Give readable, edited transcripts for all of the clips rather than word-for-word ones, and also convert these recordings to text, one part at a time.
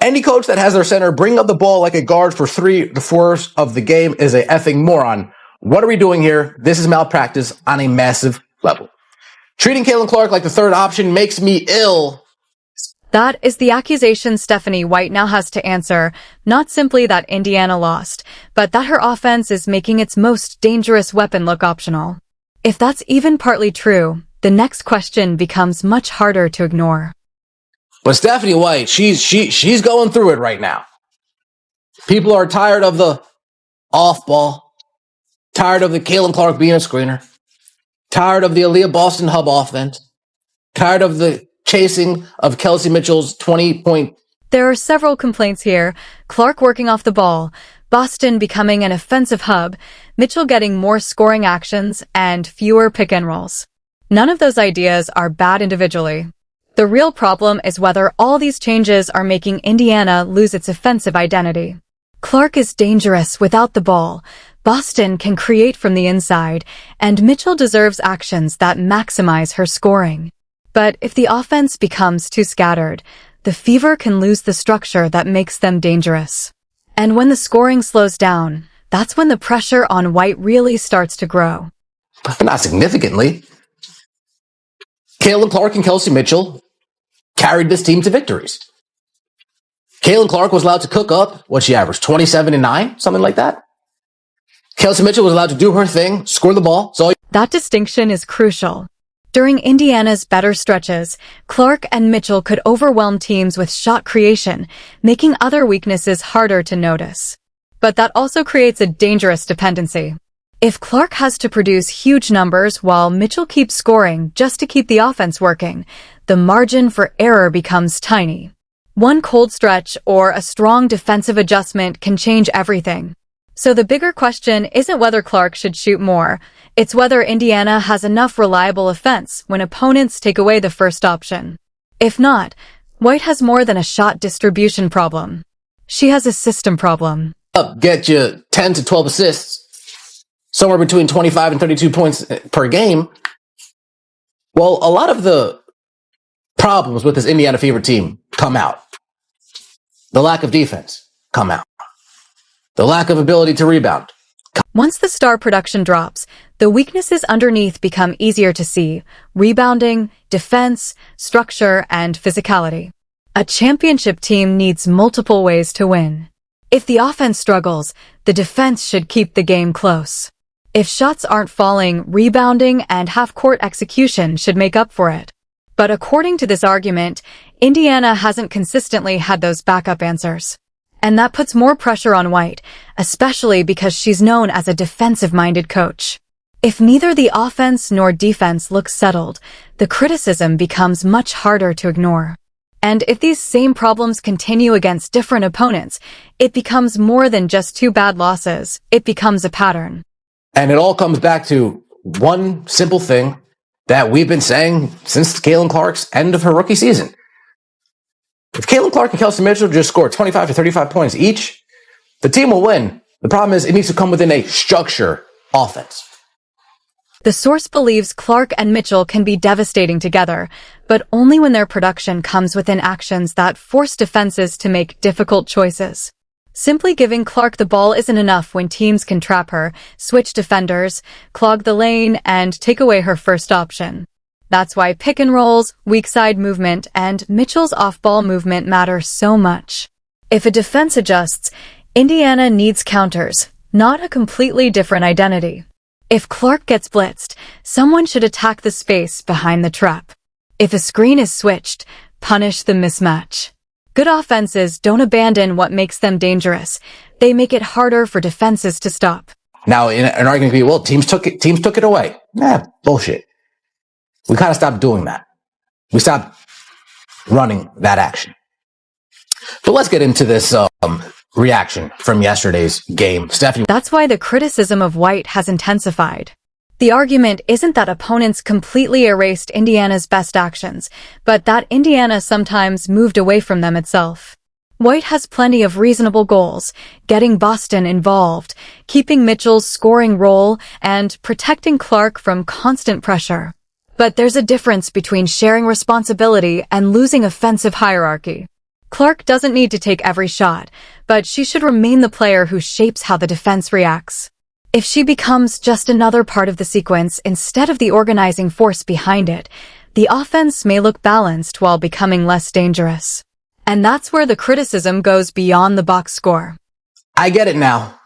Any coach that has their center bring up the ball like a guard for 3/4 of the game is a effing moron. What are we doing here? This is malpractice on a massive level. Treating Caitlin Clark like the third option makes me ill. That is the accusation Stephanie White now has to answer, not simply that Indiana lost, but that her offense is making its most dangerous weapon look optional. If that's even partly true, the next question becomes much harder to ignore. But Stephanie White, she's going through it right now. People are tired of the off ball, tired of the Caitlin Clark being a screener, tired of the Aaliyah Boston hub offense, tired of the chasing of Kelsey Mitchell's 20-point. There are several complaints here. Clark working off the ball, Boston becoming an offensive hub, Mitchell getting more scoring actions, and fewer pick and rolls. None of those ideas are bad individually. The real problem is whether all these changes are making Indiana lose its offensive identity. Clark is dangerous without the ball, Boston can create from the inside, and Mitchell deserves actions that maximize her scoring. But if the offense becomes too scattered, the Fever can lose the structure that makes them dangerous. And when the scoring slows down, that's when the pressure on White really starts to grow. But not significantly. Caitlin Clark and Kelsey Mitchell carried this team to victories. Caitlin Clark was allowed to cook up, what she averaged, 27 and 9, something like that. Kelsey Mitchell was allowed to do her thing, score the ball. That distinction is crucial. During Indiana's better stretches, Clark and Mitchell could overwhelm teams with shot creation, making other weaknesses harder to notice. But that also creates a dangerous dependency. If Clark has to produce huge numbers while Mitchell keeps scoring just to keep the offense working, the margin for error becomes tiny. One cold stretch or a strong defensive adjustment can change everything. So the bigger question isn't whether Clark should shoot more, it's whether Indiana has enough reliable offense when opponents take away the first option. If not, White has more than a shot distribution problem. She has a system problem. Get you 10 to 12 assists, somewhere between 25 and 32 points per game. Well, a lot of the problems with this Indiana Fever team come out. The lack of defense come out. The lack of ability to rebound. Once the star production drops, the weaknesses underneath become easier to see: rebounding, defense, structure, and physicality. A championship team needs multiple ways to win. If the offense struggles, the defense should keep the game close. If shots aren't falling, rebounding and half-court execution should make up for it. But according to this argument, Indiana hasn't consistently had those backup answers. And that puts more pressure on White, especially because she's known as a defensive-minded coach. If neither the offense nor defense looks settled, the criticism becomes much harder to ignore. And if these same problems continue against different opponents, it becomes more than just two bad losses. It becomes a pattern. And it all comes back to one simple thing that we've been saying since Caitlin Clark's end of her rookie season. If Caitlin Clark and Kelsey Mitchell just score 25 to 35 points each, the team will win. The problem is it needs to come within a structure offense. The source believes Clark and Mitchell can be devastating together, but only when their production comes within actions that force defenses to make difficult choices. Simply giving Clark the ball isn't enough when teams can trap her, switch defenders, clog the lane, and take away her first option. That's why pick and rolls, weak side movement, and Mitchell's off-ball movement matter so much. If a defense adjusts, Indiana needs counters, not a completely different identity. If Clark gets blitzed, someone should attack the space behind the trap. If a screen is switched, punish the mismatch. Good offenses don't abandon what makes them dangerous. They make it harder for defenses to stop. Now, an argument could be, well, teams took it away. Nah, bullshit. We kind of stopped doing that. We stopped running that action. But let's get into this reaction from yesterday's game. Stephanie. That's why the criticism of White has intensified. The argument isn't that opponents completely erased Indiana's best actions, but that Indiana sometimes moved away from them itself. White has plenty of reasonable goals: getting Boston involved, keeping Mitchell's scoring role, and protecting Clark from constant pressure. But there's a difference between sharing responsibility and losing offensive hierarchy. Clark doesn't need to take every shot, but she should remain the player who shapes how the defense reacts. If she becomes just another part of the sequence instead of the organizing force behind it, the offense may look balanced while becoming less dangerous. And that's where the criticism goes beyond the box score. I get it now.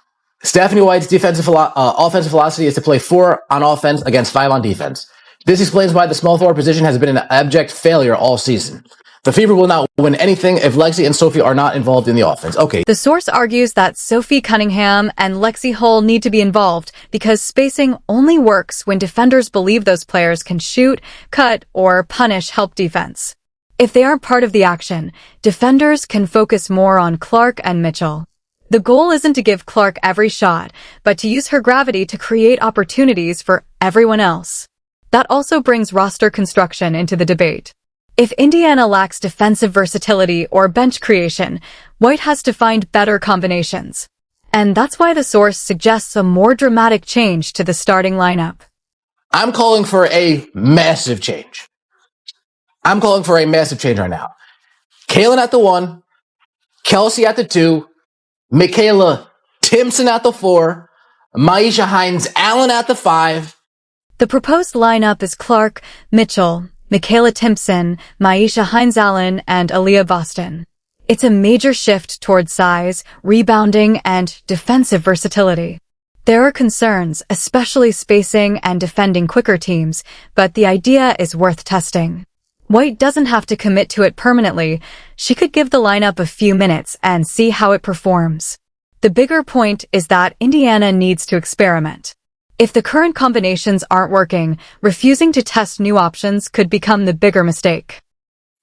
Stephanie White's offensive philosophy is to play 4 on offense against 5 on defense. This explains why the small forward position has been an abject failure all season. The Fever will not win anything if Lexi and Sophie are not involved in the offense. Okay. The source argues that Sophie Cunningham and Lexi Hull need to be involved because spacing only works when defenders believe those players can shoot, cut, or punish help defense. If they aren't part of the action, defenders can focus more on Clark and Mitchell. The goal isn't to give Clark every shot, but to use her gravity to create opportunities for everyone else. That also brings roster construction into the debate. If Indiana lacks defensive versatility or bench creation, White has to find better combinations. And that's why the source suggests a more dramatic change to the starting lineup. I'm calling for a massive change. I'm calling for a massive change right now. Kaylin at the 1, Kelsey at the 2, Michaela Timpson at the 4, Maisha Hines-Allen at the 5. The proposed lineup is Clark, Mitchell, Michaela Timpson, Maisha Hines-Allen, and Aaliyah Boston. It's a major shift toward size, rebounding, and defensive versatility. There are concerns, especially spacing and defending quicker teams, but the idea is worth testing. White doesn't have to commit to it permanently. She could give the lineup a few minutes and see how it performs. The bigger point is that Indiana needs to experiment. If the current combinations aren't working, refusing to test new options could become the bigger mistake.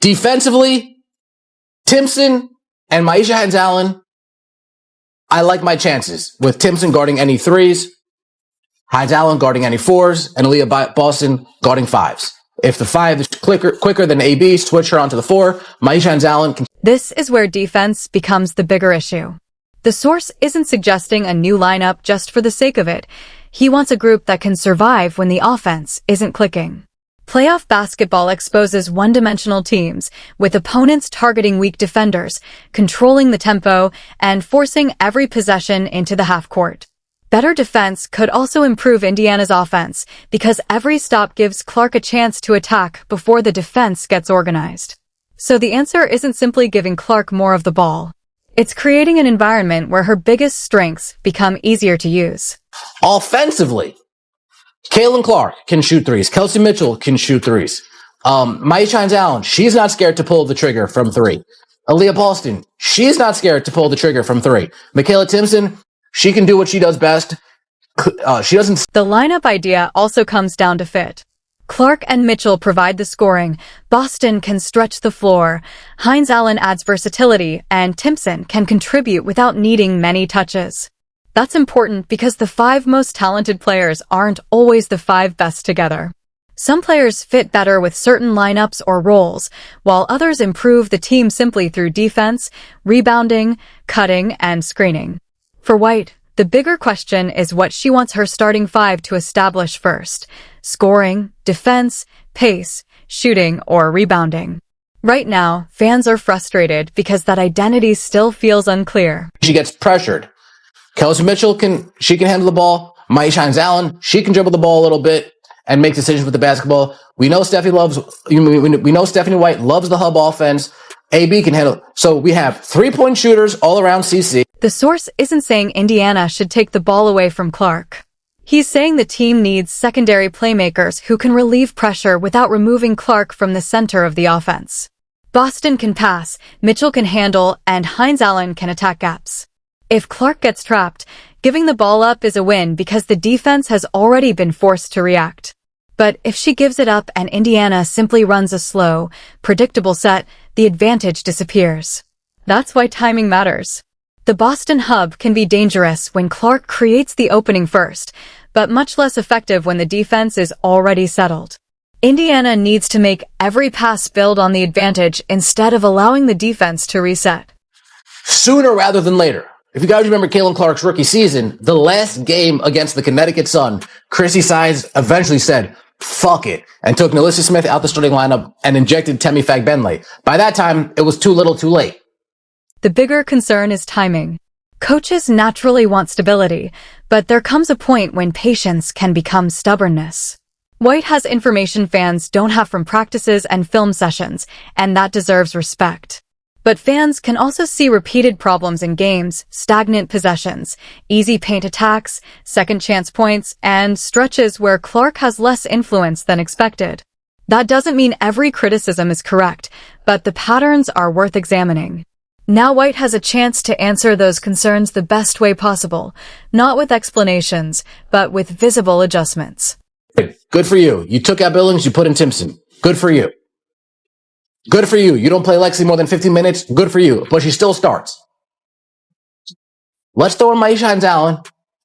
Defensively, Timpson and Maisha Hines-Allen, I like my chances with Timpson guarding any 3s, Hines-Allen guarding any 4s, and Aaliyah Boston guarding 5s. If the 5 is quicker than AB, switch her onto the 4. Maisha Hines-Allen can... This is where defense becomes the bigger issue. The source isn't suggesting a new lineup just for the sake of it. He wants a group that can survive when the offense isn't clicking. Playoff basketball exposes one-dimensional teams, with opponents targeting weak defenders, controlling the tempo, and forcing every possession into the half-court. Better defense could also improve Indiana's offense, because every stop gives Clark a chance to attack before the defense gets organized. So the answer isn't simply giving Clark more of the ball. It's creating an environment where her biggest strengths become easier to use. Offensively, Kaylin Clark can shoot 3s. Kelsey Mitchell can shoot 3s. Maisha Hines-Allen, she's not scared to pull the trigger from 3. Aaliyah Boston, she's not scared to pull the trigger from 3. Michaela Timpson, she can do what she does best. She doesn't... The lineup idea also comes down to fit. Clark and Mitchell provide the scoring, Boston can stretch the floor, Hines-Allen adds versatility, and Timpson can contribute without needing many touches. That's important because the 5 most talented players aren't always the 5 best together. Some players fit better with certain lineups or roles, while others improve the team simply through defense, rebounding, cutting, and screening. For White, the bigger question is what she wants her starting 5 to establish first: scoring, defense, pace, shooting, or rebounding. Right now, fans are frustrated because that identity still feels unclear. She gets pressured. Kelsey Mitchell can handle the ball. Maisha Hines-Allen, she can dribble the ball a little bit and make decisions with the basketball. We know Stephanie White loves the hub offense. AB can handle. So we have 3-point shooters all around CC. The source isn't saying Indiana should take the ball away from Clark. He's saying the team needs secondary playmakers who can relieve pressure without removing Clark from the center of the offense. Boston can pass, Mitchell can handle, and Hines-Allen can attack gaps. If Clark gets trapped, giving the ball up is a win because the defense has already been forced to react. But if she gives it up and Indiana simply runs a slow, predictable set, the advantage disappears. That's why timing matters. The Boston hub can be dangerous when Clark creates the opening first, but much less effective when the defense is already settled. Indiana needs to make every pass build on the advantage instead of allowing the defense to reset. Sooner rather than later. If you guys remember Kaylin Clark's rookie season, the last game against the Connecticut Sun, Chrissy Sides eventually said, fuck it, and took Nalissa Smith out the starting lineup and injected Temi Fagbenle. By that time, it was too little too late. The bigger concern is timing. Coaches naturally want stability, but there comes a point when patience can become stubbornness. White has information fans don't have from practices and film sessions, and that deserves respect. But fans can also see repeated problems in games, stagnant possessions, easy paint attacks, second chance points, and stretches where Clark has less influence than expected. That doesn't mean every criticism is correct, but the patterns are worth examining. Now White has a chance to answer those concerns the best way possible, not with explanations, but with visible adjustments. Good for you. You took out Billings, you put in Timpson. Good for you. Good for you. You don't play Lexi more than 15 minutes. Good for you. But she still starts. Let's throw in Maisha Allen,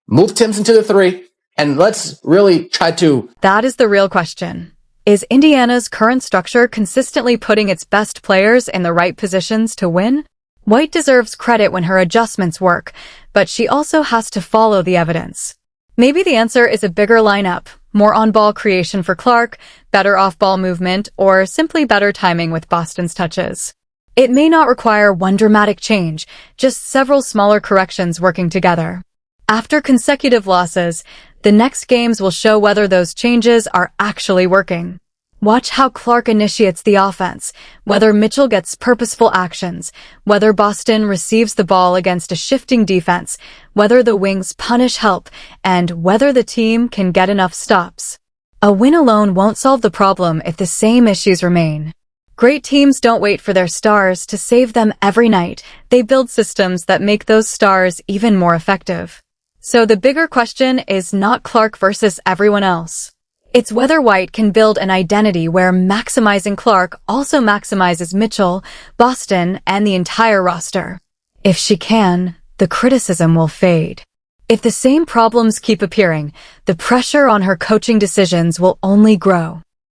move Timpson to the 3, and let's really try to... That is the real question. Is Indiana's current structure consistently putting its best players in the right positions to win? White deserves credit when her adjustments work, but she also has to follow the evidence. Maybe the answer is a bigger lineup, more on-ball creation for Clark, better off-ball movement, or simply better timing with Boston's touches. It may not require one dramatic change, just several smaller corrections working together. After consecutive losses, the next games will show whether those changes are actually working. Watch how Clark initiates the offense, whether Mitchell gets purposeful actions, whether Boston receives the ball against a shifting defense, whether the wings punish help, and whether the team can get enough stops. A win alone won't solve the problem if the same issues remain. Great teams don't wait for their stars to save them every night. They build systems that make those stars even more effective. So the bigger question is not Clark versus everyone else. It's whether White can build an identity where maximizing Clark also maximizes Mitchell, Boston, and the entire roster. If she can, the criticism will fade. If the same problems keep appearing, the pressure on her coaching decisions will only grow.